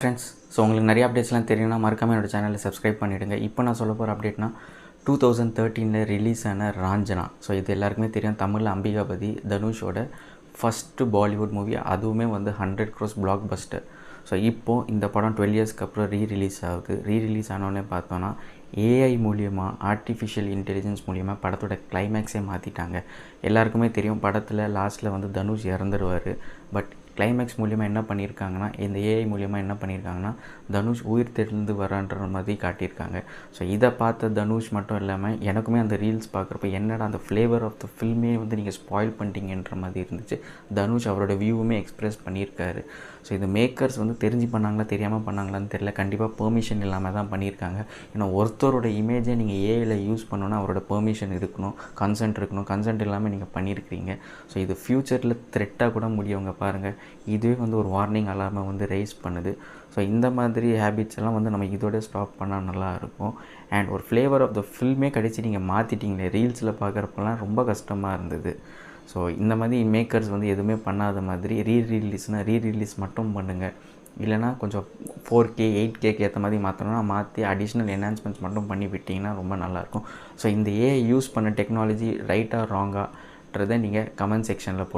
Friends, so உங்களுக்கு நிறைய அப்டேட்ஸ்லாம் தெரியும்னா மறக்காமல் என்னோடய சேனலை சப்ஸ்கிரைப் பண்ணிவிடுங்க. இப்போ நான் சொல்ல போகிற அப்டேட்னா 2013 ரிலீஸ் ஆன ராஞ்சனா. ஸோ இது எல்லாருக்குமே தெரியும், தமிழில் அம்பிகாபதி தனுஷோட ஃபஸ்ட்டு பாலிவுட் மூவி. அதுவுமே வந்து 100 crores பிளாக் பஸ்டர். ஸோ இப்போது இந்த படம் 12 இயர்ஸ்க்கு அப்புறம் ரீரிலீஸ் ஆகுது. ரீரிலீஸ் ஆனோடனே பார்த்தோன்னா ஏஐ மூலியமாக, ஆர்டிஃபிஷியல் இன்டெலிஜென்ஸ் மூலியமாக படத்தோட கிளைமேக்ஸே மாற்றிட்டாங்க. எல்லாருக்குமே தெரியும், படத்தில் லாஸ்ட்டில் வந்து தனுஷ் இறந்துருவார். பட் கிளைமேக்ஸ் மூலியமாக என்ன பண்ணியிருக்காங்கன்னா, இந்த ஏஐ மூலியமாக என்ன பண்ணியிருக்காங்கன்னா, தனுஷ் உயிர் தெழுந்து வரான்ற மாதிரி காட்டியிருக்காங்க. ஸோ இதை பார்த்த தனுஷ் மட்டும் இல்லாமல் எனக்குமே அந்த ரீல்ஸ் பார்க்குறப்ப என்னடா அந்த ஃப்ளேவர் ஆஃப் த ஃபில்மே வந்து நீங்கள் ஸ்பாயில் பண்ணிட்டீங்கன்ற மாதிரி இருந்துச்சு. தனுஷ் அவரோட வியூவுமே எக்ஸ்ப்ரெஸ் பண்ணியிருக்காரு. ஸோ இது மேக்கர்ஸ் வந்து தெரிஞ்சு பண்ணாங்களா தெரியாமல் பண்ணாங்களான்னு தெரியல. கண்டிப்பாக பெர்மிஷன் இல்லாமல் தான் பண்ணியிருக்காங்க. ஏன்னா ஒருத்தரோட இமேஜை நீங்கள் ஏஐயில் யூஸ் பண்ணணுன்னா அவரோட பெர்மிஷன் இருக்கணும், கன்சென்ட் இருக்கணும். கன்சென்ட் இல்லாமல் நீங்கள் பண்ணியிருக்கிறீங்க. ஸோ இது ஃப்யூச்சரில் த்ரெட்டாக கூட முடியவங்க பாருங்கள். இதுவே வந்து ஒரு வார்னிங் அலார்மை வந்து ரைஸ் பண்ணுது. ஸோ இந்த மாதிரி ஹேபிட்ஸ் எல்லாம் வந்து நம்ம இதோட ஸ்டாப் பண்ணால் நல்லாயிருக்கும். அண்ட் ஒரு ஃப்ளேவர் ஆஃப் த ஃபில்மே கடைசி நீங்கள் மாற்றிட்டீங்களே, ரீல்ஸில் பார்க்குறப்பெல்லாம் ரொம்ப கஷ்டமாக இருந்தது. ஸோ இந்த மாதிரி மேக்கர்ஸ் வந்து எதுவுமே பண்ணாத மாதிரி ரீரிலீஸ் மட்டும் பண்ணுங்கள். இல்லைனா கொஞ்சம் 4K 8Kக்கு ஏற்ற மாதிரி மாற்றணும்னா மாற்றி அடிஷ்னல் என்ஹான்ஸ்மெண்ட்ஸ் மட்டும் பண்ணி விட்டிங்கன்னா ரொம்ப நல்லாயிருக்கும். ஸோ இந்த ஏஐ யூஸ் பண்ண டெக்னாலஜி ரைட்டாக ராங்கான்றதை நீங்கள் கமெண்ட் செக்ஷனில்